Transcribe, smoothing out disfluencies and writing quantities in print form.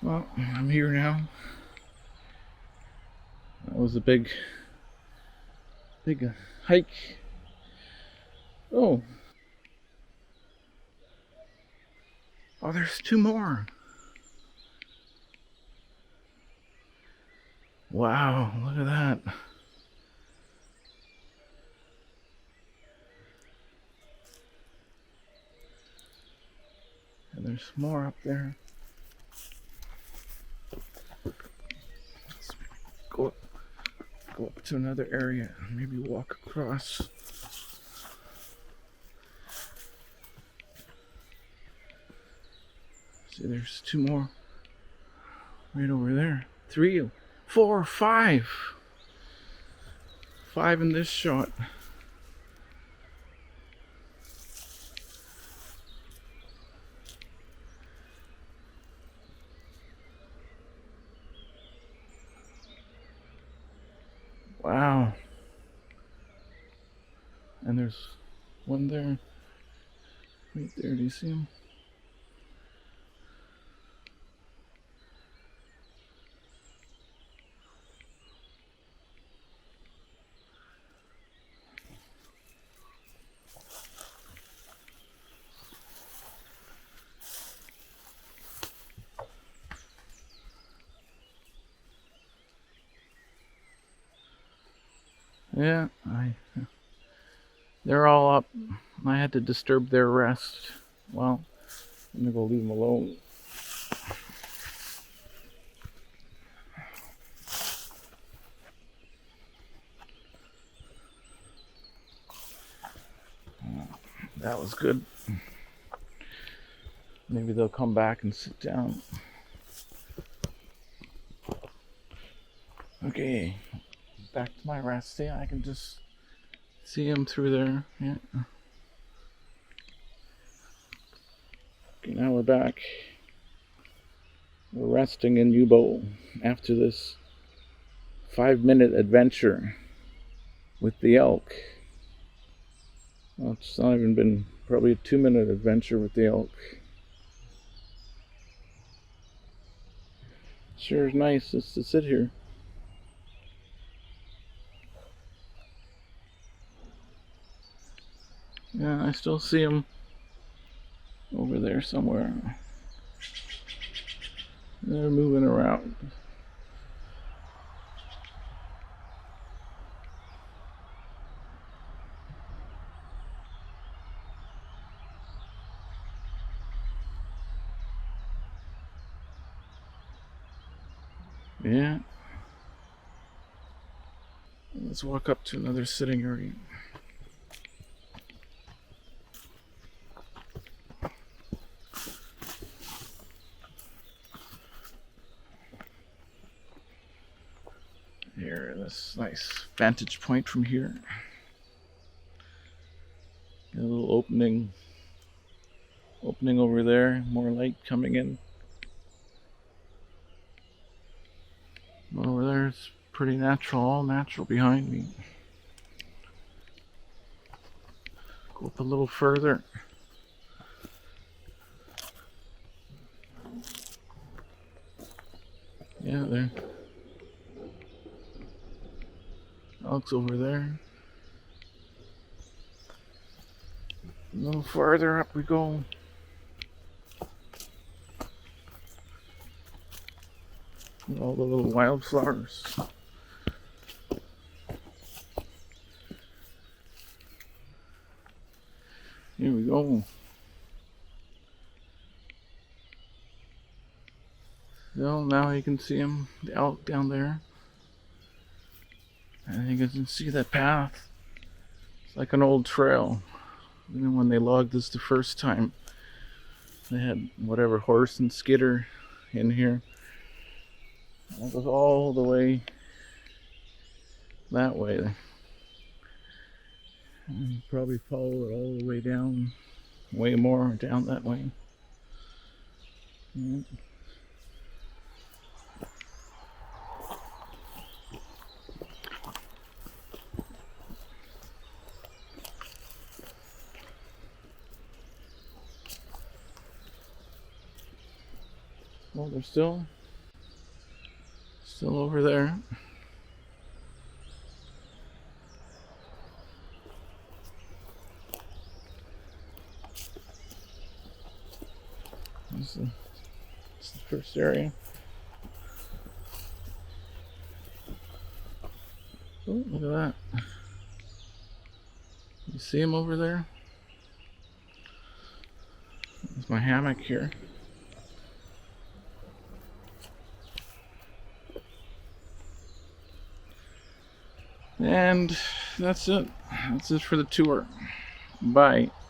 Well, I'm here now. That was a big hike. Oh, there's two more. Wow, look at that. And there's more up there. Let's go up to another area and maybe walk across. See, there's two more right over there. 3, 4, 5. 5 in this shot. Wow. And there's one there. Right there, do you see him? Yeah, they're all up. I had to disturb their rest. Well, I'm gonna go leave them alone. That was good. Maybe they'll come back and sit down. Okay, back to my rest. Yeah, I can just see them through there. Yeah. Okay, now we're back. We're resting in Yubo after this 5-minute adventure with the elk. Well, it's not even been probably a 2-minute adventure with the elk. Sure is nice just to sit here. Yeah, I still see him over there somewhere. They're moving around. Yeah. Let's walk up to another sitting area. Here, this nice vantage point from here. A little opening over there, more light coming in. Over there, it's pretty natural, all natural behind me. Go up a little further. Yeah, there. Elk's over there. A little farther up we go. All the little wildflowers. Here we go. Well, now you can see him, the elk down there. And you can see that path. It's like an old trail. Even when they logged this the first time, they had whatever horse and skidder in here. It goes all the way that way. And you probably follow it all the way down, way more down that way. Yeah. Oh, they're still over there. This is the first area. Oh, look at that. You see him over there? There's my hammock here. And that's it. That's it for the tour. Bye.